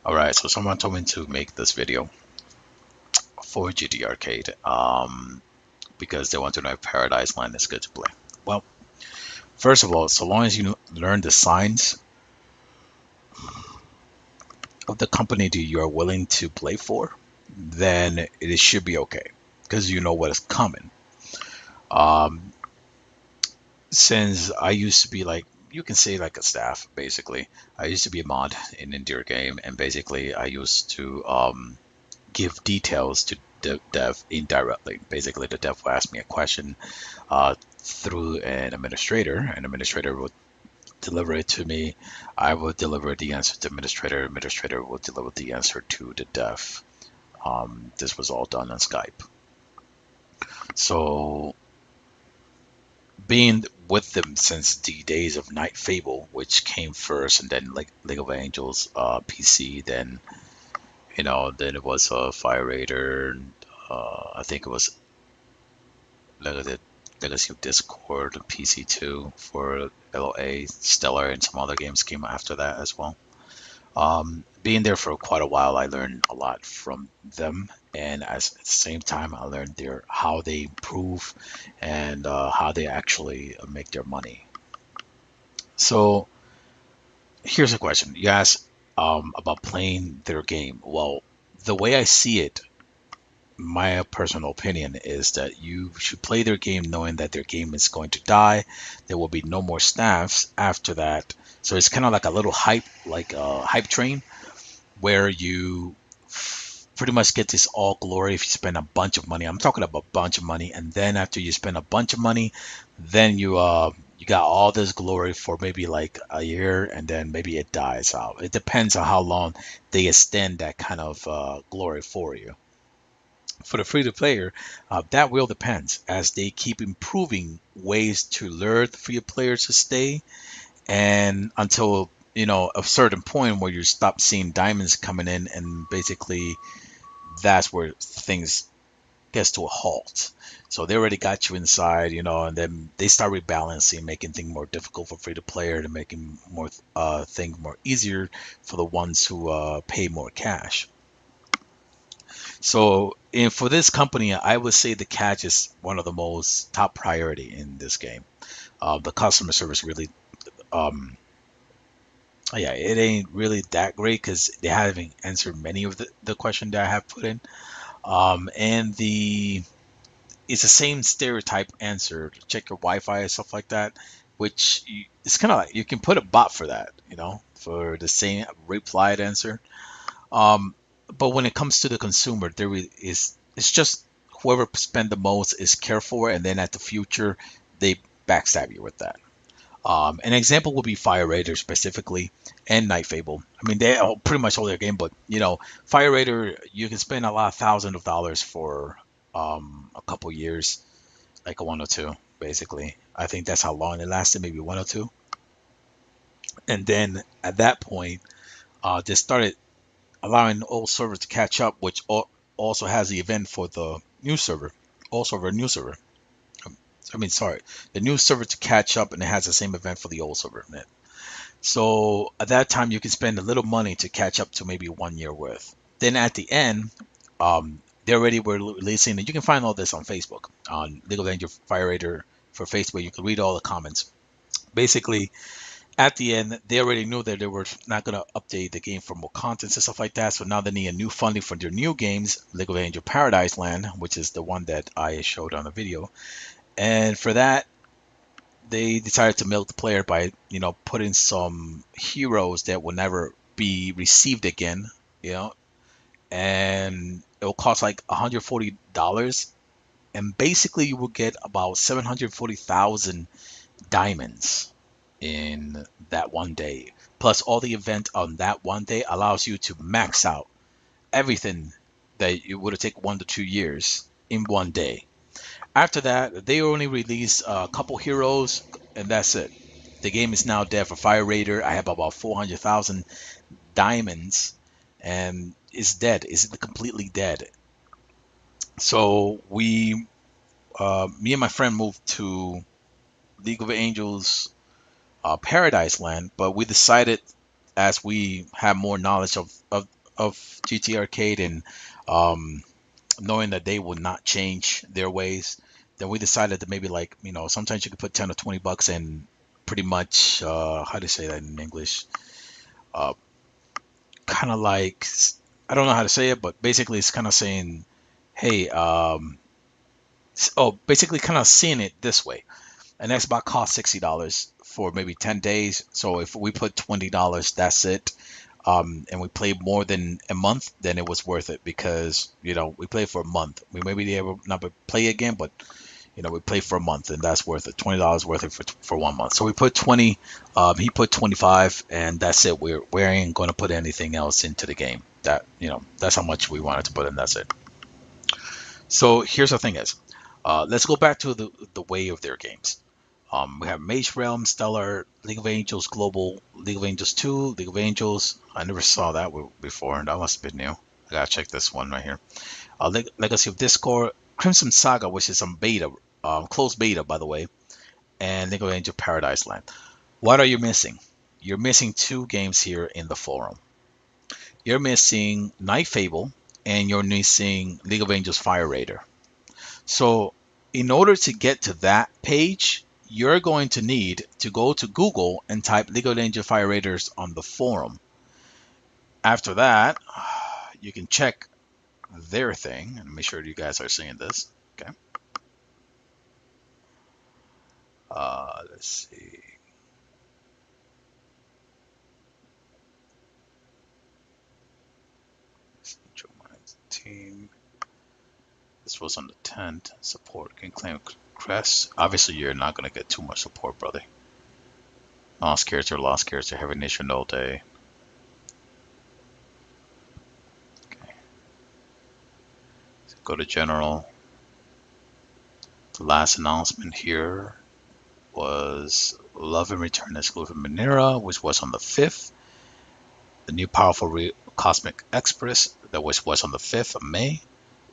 Alright, so someone told me to make this video for Gtarcade because they want to know if Paradise Land is good to play. Well, first of all, so long as you learn the signs of the company that you are willing to play for, then it should be okay because you know what is coming. Um, since I used to be like, you can say like a staff, basically. I used to be a mod in India game, and basically I used to give details to the dev indirectly. Basically, the dev will ask me a question through an administrator, and administrator would deliver it to me. I will deliver the answer to administrator. Administrator will deliver the answer to the dev. This was all done on Skype. So being with them since the days of Night Fable, which came first, and then like League of Angels PC, then then it was Fire Raider. I think it was Legacy of Discord, PC2 for LOA, Stellar, and some other games came after that as well. Being there for quite a while, I learned a lot from them, and at the same time, I learned how they improve and how they actually make their money. So here's a question: you asked about playing their game. Well, the way I see it, my personal opinion is that you should play their game knowing that their game is going to die. There will be no more staffs after that. So it's kind of like a little hype, like a hype train, where you pretty much get this all glory if you spend a bunch of money. I'm talking about a bunch of money, and then after you spend a bunch of money, then you got all this glory for maybe like a year, and then maybe it dies out. It depends on how long they extend that kind of glory for you. For the free to player, that will depends as they keep improving ways to lure the free players to stay, and until a certain point where you stop seeing diamonds coming in, and basically that's where things gets to a halt. So they already got you inside, and then they start rebalancing, making things more difficult for free to player, to making more things more easier for the ones who pay more cash. So, and for this company, I would say the catch is one of the most top priority in this game. The customer service really, um, yeah, it ain't really that great because they haven't answered many of the question that I have put in. And it's the same stereotype answer. Check your Wi-Fi and stuff like that, which it's kind of like you can put a bot for that, for the same replied answer. Um, but when it comes to the consumer, it's just whoever spend the most is careful, and then at the future they backstab you with that. An example would be Fire Raider specifically, and Night Fable. I mean, they all pretty much hold their game, but Fire Raider, you can spend a lot of thousands of dollars for a couple years, like a 102, basically. I think that's how long it lasted, maybe 102. And then at that point, they started allowing old servers to catch up, which also has the event for the new server, also for a new server. I mean, sorry, the new server to catch up, and it has the same event for the old server. So at that time, you can spend a little money to catch up to maybe 1 year worth. Then at the end, they already were releasing, and you can find all this on Facebook, on League of Legends Fire Raider for Facebook. You can read all the comments. Basically, at the end, they already knew that they were not going to update the game for more contents and stuff like that. So now they need a new funding for their new games, League of Legends Paradise Land, which is the one that I showed on the video. And for that, they decided to milk the player by, putting some heroes that will never be received again, you know, and it will cost like $140. And basically, you will get about 740,000 diamonds in that one day. Plus, all the event on that one day allows you to max out everything that it would have taken 1 to 2 years in one day. After that, they only release a couple heroes, and that's it. The game is now dead for Fire Raider. I have about 400,000 diamonds, and it's dead. It's completely dead. So me and my friend moved to League of Angels Paradise Land, but we decided as we have more knowledge of of GT Arcade and um, knowing that they will not change their ways, then we decided to maybe like, sometimes you could put 10 or 20 bucks in pretty much, how do you say that in English? Uh, Kind of like, I don't know how to say it, but basically it's kind of saying, hey, basically kind of seeing it this way. An Xbox costs $60 for maybe 10 days. So if we put $20, that's it. And we played more than a month, then it was worth it because, we played for a month. We maybe able not to play again, but we played for a month and that's worth it. $20 worth it for 1 month. So we put 20, he put 25 and that's it. We ain't going to put anything else into the game. That's how much we wanted to put in. That's it. So here's the thing is, let's go back to the way of their games. We have Mage Realm, Stellar, League of Angels Global, League of Angels 2, League of Angels. I never saw that before, and that must have been new. I gotta check this one right here. Legacy of Discord, Crimson Saga, which is some beta, closed beta, by the way, and League of Angels Paradise Land. What are you missing? You're missing two games here in the forum. You're missing Night Fable, and you're missing League of Angels Fire Raider. So in order to get to that page, you're going to need to go to Google and type League of Legends Fire Raiders on the forum. After that, you can check their thing and make sure you guys are seeing this. Okay. Let's see. Join my team. This was on the 10th. Support can claim crest. Obviously, you're not going to get too much support, brother. Lost character, heavy nation all day. Okay. So go to general. The last announcement here was Love and Return exclusive Manera, which was on the 5th. The new powerful Cosmic Express, that was on the 5th of May,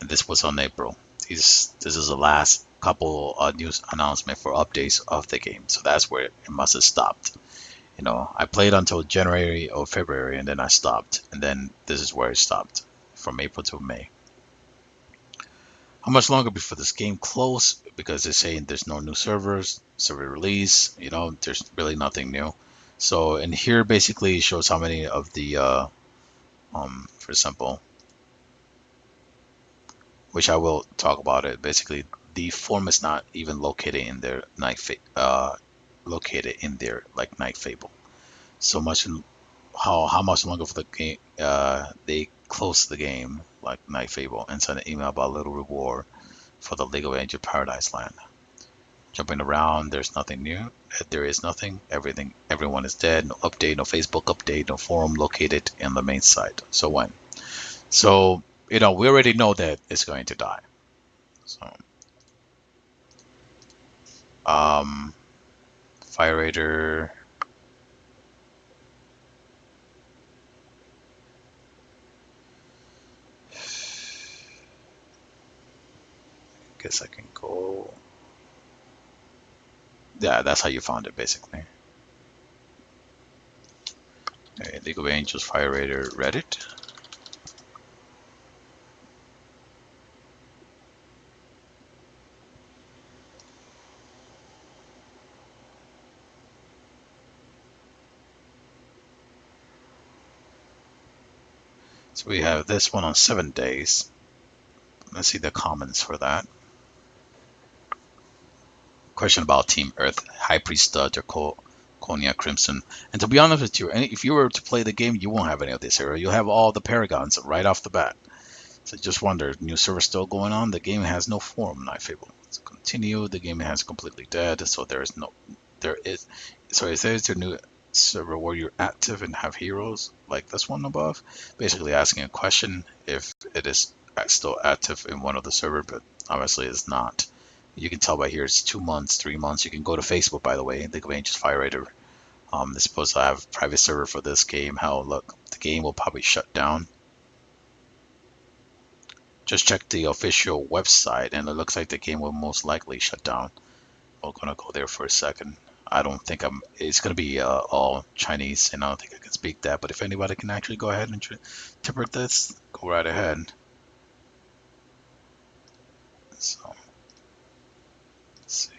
and this was on April. This is the last couple news announcement for updates of the game, so that's where it must have stopped. I played until January or February, and then I stopped, and then this is where it stopped, from April to May. How much longer before this game close? Because they're saying there's no new server release, there's really nothing new. So, and here basically shows how many of the, for example, which I will talk about it. Basically, the form is not even located in their located in their like Night Fable. So much, how much longer for the game? They close the game like Night Fable and send an email about a little reward for the League of Angels Paradise Land. Jumping around, there's nothing new. There is nothing. Everyone is dead. No update, no Facebook update, no forum located in the main site. So when? So, we already know that it's going to die. So, Fire Raider. Guess I can go. Yeah, that's how you found it, basically. Okay, League of Angels Fire Raider Reddit. So we have this one on 7 days. Let's see the comments for that. Question about Team Earth, High Priest Stud, or Konya Crimson. And to be honest with you, if you were to play the game, you won't have any of this area. You'll have all the Paragons right off the bat. So just wonder, new server still going on? The game has no forum, Night Fable. So continue, the game has completely dead, so is there a new server where you're active and have heroes like this one above? Basically asking a question if it is still active in one of the server, but obviously it's not. You can tell by here it's 2 months, 3 months. You can go to Facebook, by the way, League of Angels Fire Raider. They're supposed to have a private server for this game. Hell, look, the game will probably shut down. Just check the official website, and it looks like the game will most likely shut down. We're gonna go there for a second. I don't think it's gonna be all Chinese, and I don't think I can speak that. But if anybody can actually go ahead and interpret this, go right ahead. So let's see.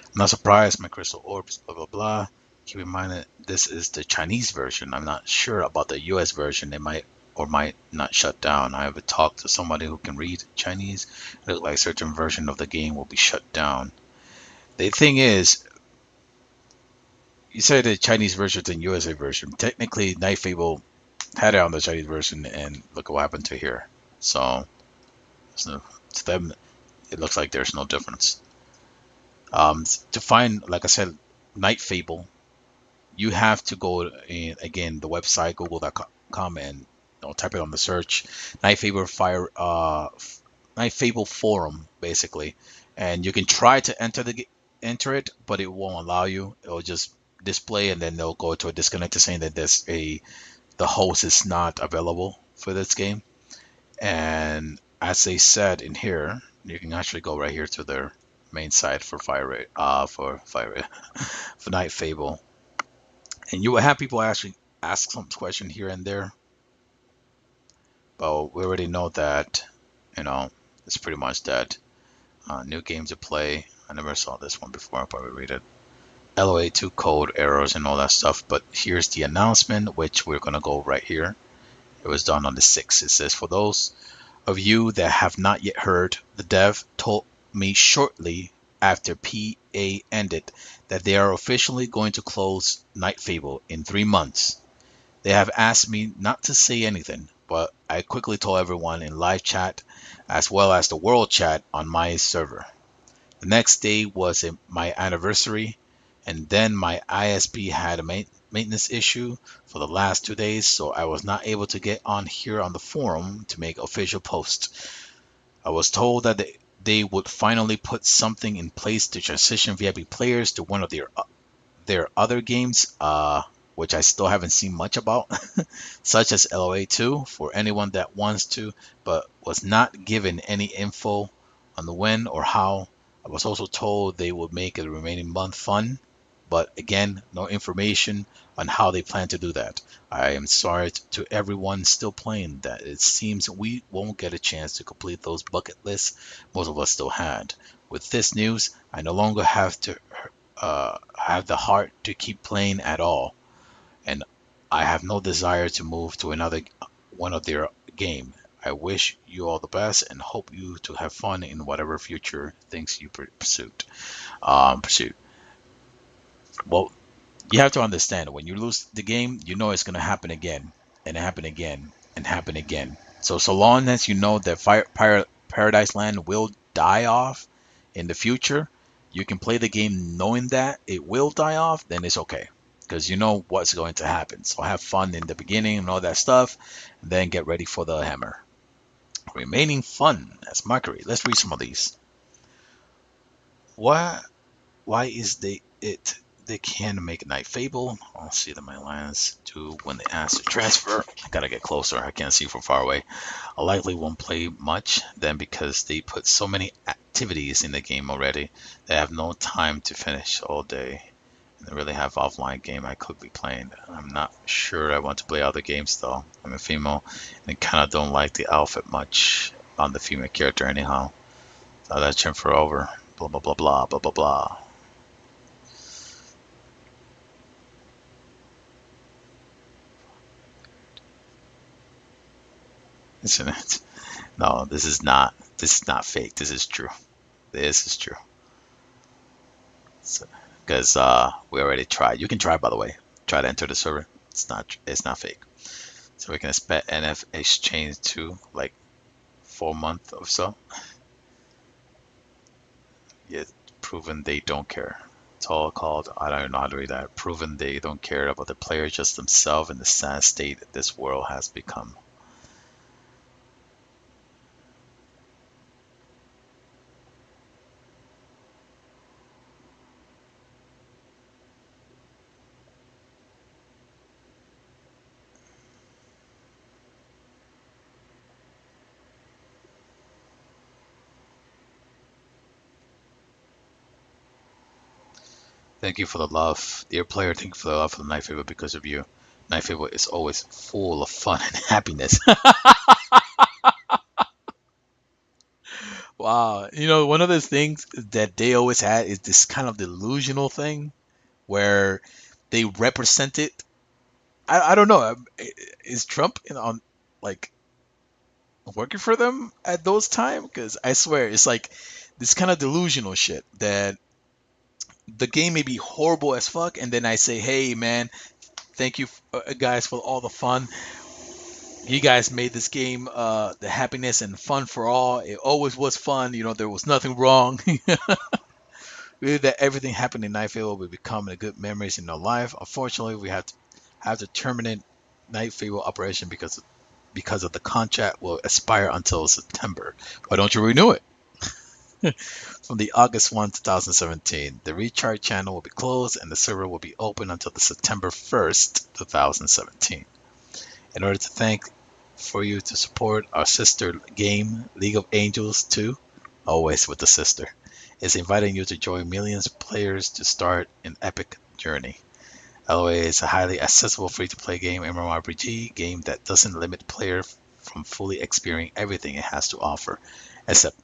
I'm not surprised, my crystal orbs, blah blah blah. Keep in mind that this is the Chinese version. I'm not sure about the US version. It might or might not shut down. I have talked to somebody who can read Chinese. It looks like certain version of the game will be shut down. The thing is, you say the Chinese version and USA version. Technically, Night Fable had it on the Chinese version, and look what happened to here. So, to them, it looks like there's no difference. To find, like I said, Night Fable, you have to go in again the website google.com and type it on the search Night Fable Night Fable forum basically, and you can try to enter it, but it won't allow you. It'll just display, and then they'll go to a disconnect saying that the host is not available for this game. And as they said in here, you can actually go right here to their main site for for Night Fable, and you will have people actually ask some question here and there, but we already know that, you know, it's pretty much that. New games to play. I never saw this one before. I'll probably read it. LOA2 code errors and all that stuff. But here's the announcement, which we're gonna go right here. It was done on the 6th. It says, for those of you that have not yet heard, the dev told me shortly after PA ended that they are officially going to close Night Fable in 3 months. They have asked me not to say anything, but I quickly told everyone in live chat as well as the world chat on my server. The next day was my anniversary, and then my ISP had a maintenance issue for the last 2 days, so I was not able to get on here on the forum to make official posts. I was told that they would finally put something in place to transition VIP players to one of their other games, which I still haven't seen much about, such as LOA2 for anyone that wants to, but was not given any info on the when or how. I was also told they would make the remaining month fun, but again, no information on how they plan to do that. I am sorry to everyone still playing that it seems we won't get a chance to complete those bucket lists most of us still had. With this news, I no longer have the heart to keep playing at all, and I have no desire to move to another one of their game. I wish you all the best and hope you to have fun in whatever future things you pursue. Well, you have to understand when you lose the game, you know it's gonna happen again and happen again and happen again. So long as you know that Paradise Land will die off in the future, you can play the game knowing that it will die off, then it's okay because you know what's going to happen. So have fun in the beginning and all that stuff, and then get ready for the hammer. Remaining fun as mockery. Let's read some of these. Why why is they can make a Night Fable? I'll see that my lines to when they ask to transfer. I gotta get closer. I can't see from far away. I likely won't play much then because they put so many activities in the game already. They have no time to finish all day. And they really have offline game I could be playing. I'm not sure I want to play other games though. I'm a female and kind of don't like the outfit much on the female character anyhow. So that transfer over. Blah blah blah blah blah blah blah. Isn't it? No, this is not. This is not fake. This is true. This is true. Because we already tried. You can try, by the way. Try to enter the server. It's not. It's not fake. So we can expect NF exchange to like 4 months or so. Yeah, proven they don't care. It's all called. I don't know how to read that. Proven they don't care about the player, just themselves, and the sad state that this world has become. Thank you for the love, dear player. Thank you for the love for the Night Fable. Because of you, Night Fable is always full of fun and happiness. Wow, one of those things that they always had is this kind of delusional thing where they represent it. I don't know. Is Trump on like working for them at those time? Because I swear it's like this kind of delusional shit that the game may be horrible as fuck, and then I say, hey man, thank you guys for all the fun. You guys made this game the happiness and fun for all. It always was fun. There was nothing wrong. Really, that everything happened in Night Fable will become the good memories in our life. Unfortunately, we have to terminate Night Fable operation because of the contract will expire until September. Why don't you renew it? From the August 1, 2017, the recharge channel will be closed and the server will be open until the September 1st, 2017. In order to thank for you to support our sister game, League of Angels 2, always with the sister, is inviting you to join millions of players to start an epic journey. LOA is a highly accessible free-to-play game MMORPG game that doesn't limit player from fully experiencing everything it has to offer, except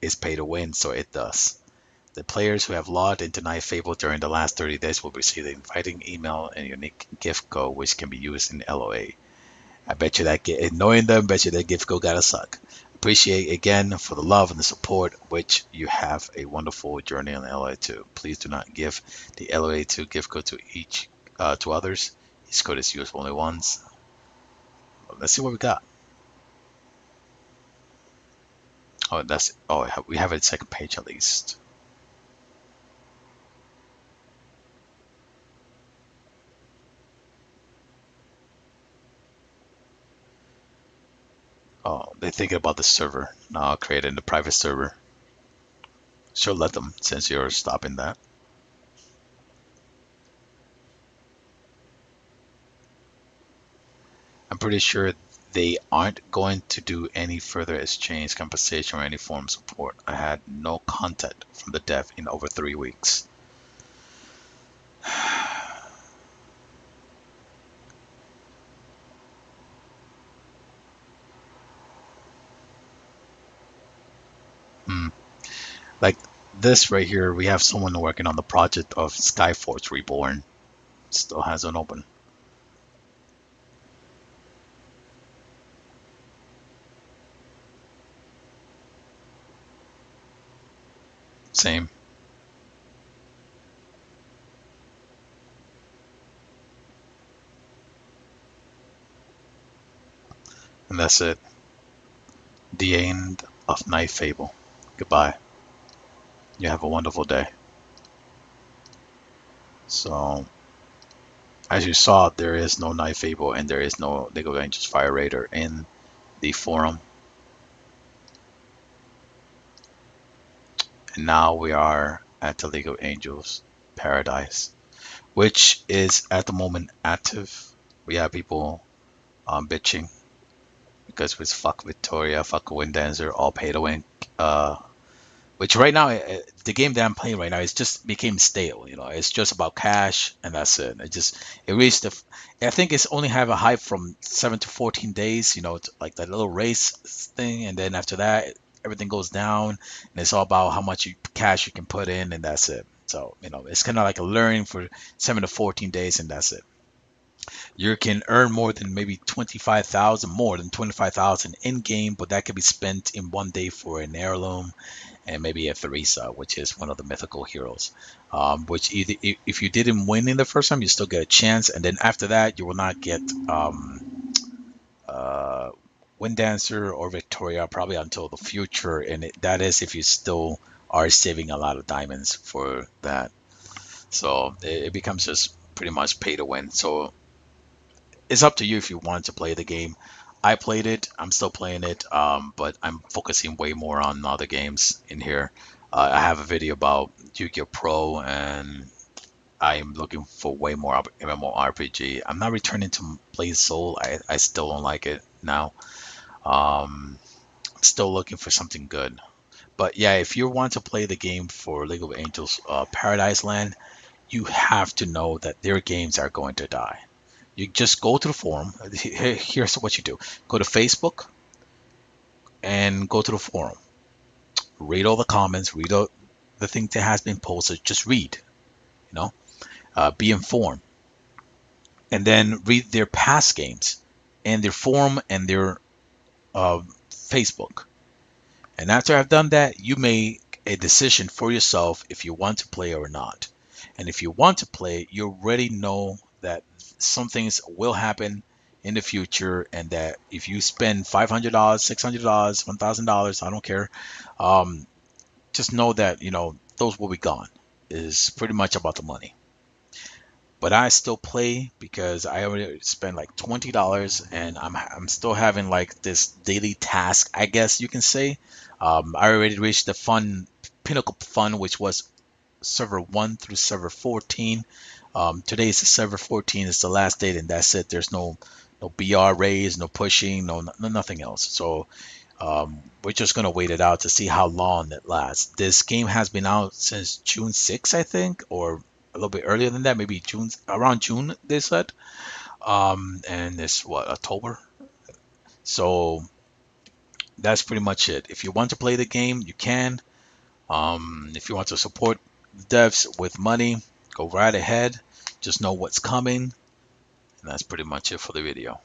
it's pay to win, so it does. The players who have logged into Night Fable during the last 30 days will receive an inviting email and unique gift code which can be used in LOA. I bet you that knowing them, bet you that gift code gotta suck. Appreciate again for the love and the support, which you have a wonderful journey on LOA2. Please do not give the LOA2 gift code to others. Each code is used only once. Let's see what we got. We have a second page at least. Oh, they're thinking about the server now, creating the private server. Sure, let them since you're stopping that. I'm pretty sure they aren't going to do any further exchange, compensation, or any form of support. I had no contact from the dev in over 3 weeks. Hmm. Like this right here, we have someone working on the project of Skyforce Reborn. Still hasn't opened. Same. And that's it. The end of Night Fable. Goodbye. You have a wonderful day. So, as you saw, there is no Night Fable and there is no League of Angels Fire Raider in the forum. And now we are at the League of Angels Paradise, which is at the moment active. We have people bitching because it's fuck Victoria, fuck Wind Dancer, all pay to win. Which right now, the game that I'm playing right now, it's just became stale. It's just about cash and that's it. It reached I think it's only have a hype from 7 to 14 days. It's like that little race thing, and then after that, everything goes down, and it's all about how much cash you can put in, and that's it. So it's kind of like a learning for 7 to 14 days, and that's it. You can earn more than 25,000 in game, but that can be spent in one day for an heirloom and maybe a Theresa, which is one of the mythical heroes. Which either if you didn't win in the first time, you still get a chance, and then after that, you will not get uh, Wind Dancer or Victoria probably until the future, and that is if you still are saving a lot of diamonds for that. So it becomes just pretty much pay to win. So it's up to you if you want to play the game. I played it. I'm still playing it, but I'm focusing way more on other games in here. I have a video about Yu-Gi-Oh! Pro, and I'm looking for way more MMORPG. I'm not returning to play Soul. I still don't like it now. I'm still looking for something good. But yeah, if you want to play the game for League of Angels Paradise Land, you have to know that their games are going to die. You just go to the forum. Here's what you do: go to Facebook and go to the forum. Read all the comments. Read all the thing that has been posted. Just read. You know, be informed, and then read their past games and their forum and their Facebook. And after I've done that, you make a decision for yourself if you want to play or not. And if you want to play, you already know that some things will happen in the future, and that if you spend $500, $600, $1,000, I don't care, um, just know that those will be gone. Is pretty much about the money. But I still play because I already spent like $20, and I'm still having like this daily task, I guess you can say. I already reached the fun pinnacle fun, which was server 1 through server 14. Today is the server 14. It's the last date, and that's it. There's no BR raise, no pushing, no nothing else. So we're just gonna wait it out to see how long it lasts. This game has been out since June 6th, I think, or a little bit earlier than that, maybe June, around June, they said. And it's what, October? So that's pretty much it. If you want to play the game, you can. If you want to support the devs with money, go right ahead. Just know what's coming, and that's pretty much it for the video.